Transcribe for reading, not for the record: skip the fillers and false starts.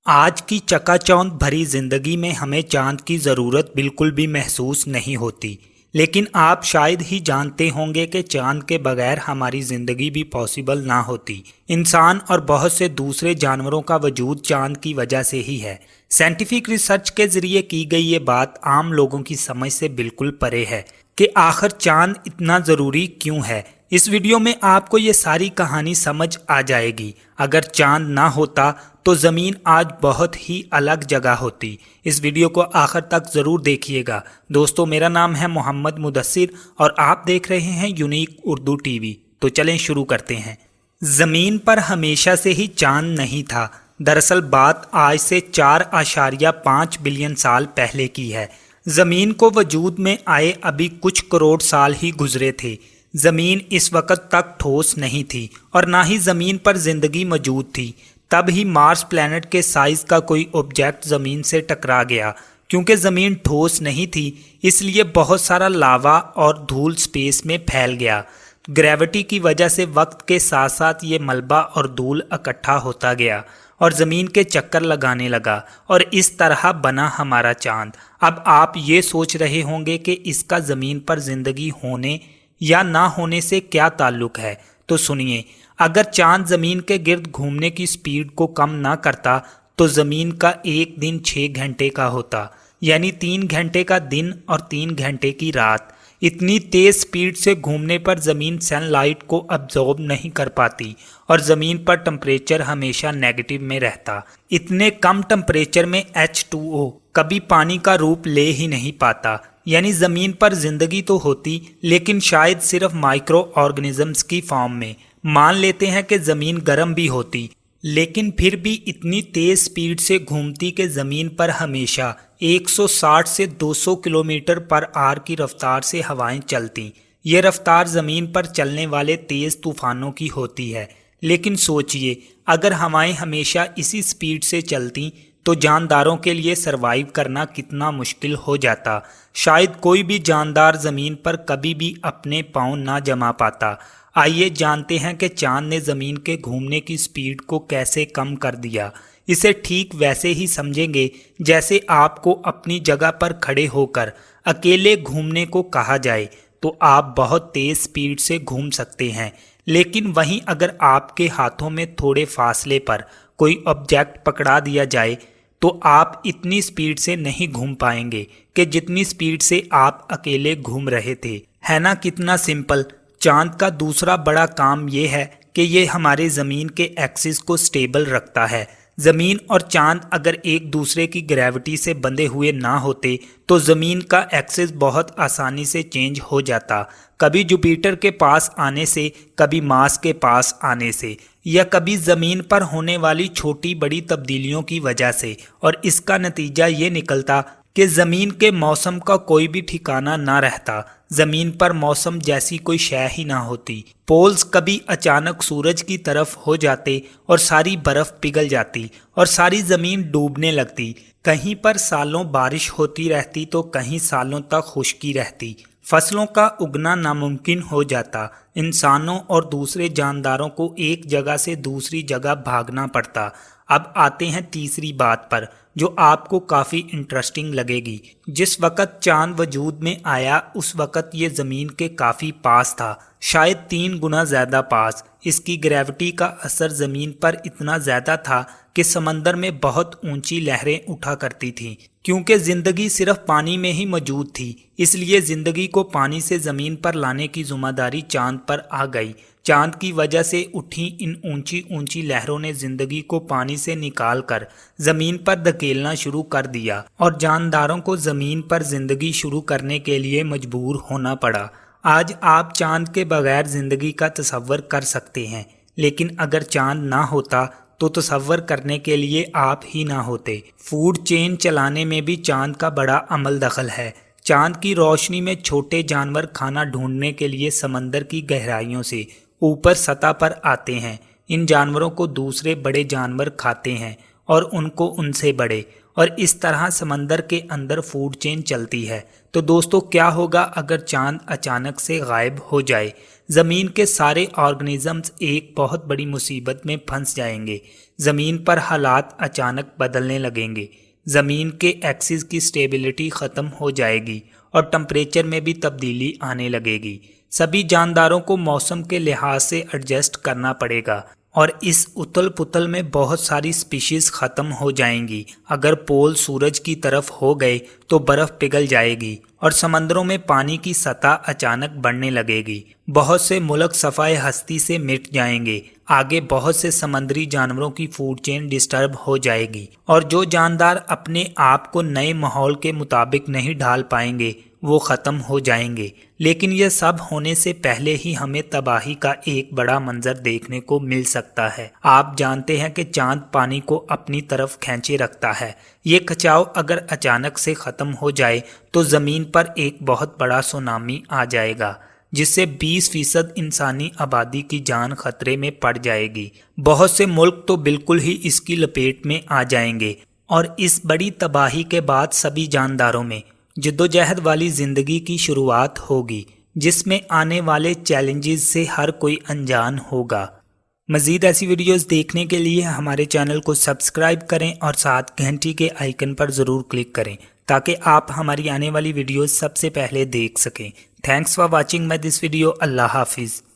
आज की चकाचौंध भरी जिंदगी में हमें चांद की ज़रूरत बिल्कुल भी महसूस नहीं होती। लेकिन आप शायद ही जानते होंगे कि चांद के बगैर हमारी ज़िंदगी भी पॉसिबल ना होती। इंसान और बहुत से दूसरे जानवरों का वजूद चांद की वजह से ही है। साइंटिफिक रिसर्च के ज़रिए की गई ये बात आम लोगों की समझ से बिल्कुल परे है कि आखिर चांद इतना ज़रूरी क्यों है। इस वीडियो में आपको ये सारी कहानी समझ आ जाएगी। अगर चांद ना होता तो ज़मीन आज बहुत ही अलग जगह होती। इस वीडियो को आखिर तक ज़रूर देखिएगा। दोस्तों, मेरा नाम है मोहम्मद मुदस्सिर और आप देख रहे हैं यूनिक उर्दू टीवी। तो चलें शुरू करते हैं। ज़मीन पर हमेशा से ही चांद नहीं था। दरअसल बात आज से 4.5 बिलियन साल पहले की है। ज़मीन को वजूद में आए अभी कुछ करोड़ साल ही गुजरे थे। ज़मीन इस वक्त तक ठोस नहीं थी और ना ही ज़मीन पर ज़िंदगी मौजूद थी। तब ही मार्स प्लैनेट के साइज़ का कोई ऑब्जेक्ट ज़मीन से टकरा गया। क्योंकि ज़मीन ठोस नहीं थी इसलिए बहुत सारा लावा और धूल स्पेस में फैल गया। ग्रेविटी की वजह से वक्त के साथ साथ ये मलबा और धूल इकट्ठा होता गया और ज़मीन के चक्कर लगाने लगा और इस तरह बना हमारा चांद। अब आप ये सोच रहे होंगे कि इसका ज़मीन पर ज़िंदगी होने या ना होने से क्या ताल्लुक है। तो सुनिए, अगर चांद ज़मीन के गिर्द घूमने की स्पीड को कम ना करता तो ज़मीन का एक दिन 6 घंटे का होता, यानी 3 घंटे का दिन और 3 घंटे की रात। इतनी तेज़ स्पीड से घूमने पर ज़मीन सनलाइट को अब्जॉर्ब नहीं कर पाती और ज़मीन पर टेम्परेचर हमेशा नेगेटिव में रहता। इतने कम टेम्परेचर में H2O कभी पानी का रूप ले ही नहीं पाता। यानी ज़मीन पर ज़िंदगी तो होती लेकिन शायद सिर्फ माइक्रो ऑर्गेनिजम्स की फॉर्म में। मान लेते हैं कि ज़मीन गर्म भी होती लेकिन फिर भी इतनी तेज़ स्पीड से घूमती कि ज़मीन पर हमेशा 160 से 200 किलोमीटर पर आवर की रफ्तार से हवाएं चलती। ये रफ्तार ज़मीन पर चलने वाले तेज़ तूफ़ानों की होती है। लेकिन सोचिए, अगर हवाएं हमेशा इसी स्पीड से चलती तो जानदारों के लिए सरवाइव करना कितना मुश्किल हो जाता। शायद कोई भी जानदार ज़मीन पर कभी भी अपने पाँव ना जमा पाता। आइए जानते हैं कि चांद ने ज़मीन के घूमने की स्पीड को कैसे कम कर दिया। इसे ठीक वैसे ही समझेंगे जैसे आपको अपनी जगह पर खड़े होकर अकेले घूमने को कहा जाए तो आप बहुत तेज़ स्पीड से घूम सकते हैं। लेकिन वहीं अगर आपके हाथों में थोड़े फासले पर कोई ऑब्जेक्ट पकड़ा दिया जाए तो आप इतनी स्पीड से नहीं घूम पाएंगे कि जितनी स्पीड से आप अकेले घूम रहे थे। है ना कितना सिंपल। चांद का दूसरा बड़ा काम ये है कि ये हमारे ज़मीन के एक्सिस को स्टेबल रखता है। ज़मीन और चांद अगर एक दूसरे की ग्रेविटी से बंधे हुए ना होते तो ज़मीन का एक्सिस बहुत आसानी से चेंज हो जाता। कभी जुपिटर के पास आने से, कभी मार्स के पास आने से, या कभी ज़मीन पर होने वाली छोटी बड़ी तब्दीलियों की वजह से। और इसका नतीजा ये निकलता कि ज़मीन के मौसम का कोई भी ठिकाना ना रहता। ज़मीन पर मौसम जैसी कोई शय ही ना होती। पोल्स कभी अचानक सूरज की तरफ हो जाते और सारी बर्फ़ पिघल जाती और सारी ज़मीन डूबने लगती। कहीं पर सालों बारिश होती रहती तो कहीं सालों तक खुश्की रहती। फसलों का उगना नामुमकिन हो जाता। इंसानों और दूसरे जानदारों को एक जगह से दूसरी जगह भागना पड़ता। अब आते हैं तीसरी बात पर जो आपको काफ़ी इंटरेस्टिंग लगेगी। जिस वक़्त चांद वजूद में आया उस वक़्त ये ज़मीन के काफ़ी पास था, शायद 3 गुना ज़्यादा पास। इसकी ग्रेविटी का असर ज़मीन पर इतना ज़्यादा था कि समंदर में बहुत ऊंची लहरें उठा करती थीं। क्योंकि ज़िंदगी सिर्फ पानी में ही मौजूद थी इसलिए ज़िंदगी को पानी से ज़मीन पर लाने की ज़िम्मेदारी चांद पर आ गई। चांद की वजह से उठी इन ऊंची ऊंची लहरों ने ज़िंदगी को पानी से निकाल कर ज़मीन पर धकेलना शुरू कर दिया और जानदारों को ज़मीन पर ज़िंदगी शुरू करने के लिए मजबूर होना पड़ा। आज आप चांद के बगैर ज़िंदगी का तसव्वुर कर सकते हैं, लेकिन अगर चांद ना होता तो तसव्वुर करने के लिए आप ही ना होते। फूड चेन चलाने में भी चांद का बड़ा अमल दखल है। चांद की रोशनी में छोटे जानवर खाना ढूंढने के लिए समंदर की गहराइयों से ऊपर सतह पर आते हैं। इन जानवरों को दूसरे बड़े जानवर खाते हैं और उनको उनसे बड़े اور اس طرح سمندر کے اندر فوڈ چین چلتی ہے۔ تو دوستو کیا ہوگا اگر چاند اچانک سے غائب ہو جائے؟ زمین کے سارے آرگنزمز ایک بہت بڑی مصیبت میں پھنس جائیں گے۔ زمین پر حالات اچانک بدلنے لگیں گے، زمین کے ایکسس کی سٹیبلٹی ختم ہو جائے گی اور ٹمپریچر میں بھی تبدیلی آنے لگے گی۔ سبھی جانداروں کو موسم کے لحاظ سے ایڈجسٹ کرنا پڑے گا اور اس اتل پتل میں بہت ساری سپیشیز ختم ہو جائیں گی۔ اگر پول سورج کی طرف ہو گئے تو برف پگھل جائے گی اور سمندروں میں پانی کی سطح اچانک بڑھنے لگے گی۔ بہت سے ملک صفائے ہستی سے مٹ جائیں گے۔ آگے بہت سے سمندری جانوروں کی فوڈ چین ڈسٹرب ہو جائے گی اور جو جاندار اپنے آپ کو نئے ماحول کے مطابق نہیں ڈھال پائیں گے وہ ختم ہو جائیں گے۔ لیکن یہ سب ہونے سے پہلے ہی ہمیں تباہی کا ایک بڑا منظر دیکھنے کو مل سکتا ہے۔ آپ جانتے ہیں کہ چاند پانی کو اپنی طرف کھینچے رکھتا ہے۔ یہ کھچاؤ اگر اچانک سے ختم ہو جائے تو زمین پر ایک بہت بڑا سونامی آ جائے گا جس سے 20% انسانی آبادی کی جان خطرے میں پڑ جائے گی۔ بہت سے ملک تو بالکل ہی اس کی لپیٹ میں آ جائیں گے اور اس بڑی تباہی کے بعد سبھی جانداروں میں جدوجہد والی زندگی کی شروعات ہوگی جس میں آنے والے چیلنجز سے ہر کوئی انجان ہوگا۔ مزید ایسی ویڈیوز دیکھنے کے لیے ہمارے چینل کو سبسکرائب کریں اور ساتھ گھنٹی کے آئیکن پر ضرور کلک کریں تاکہ آپ ہماری آنے والی ویڈیوز سب سے پہلے دیکھ سکیں۔ Thanks for watching my this video. اللہ حافظ۔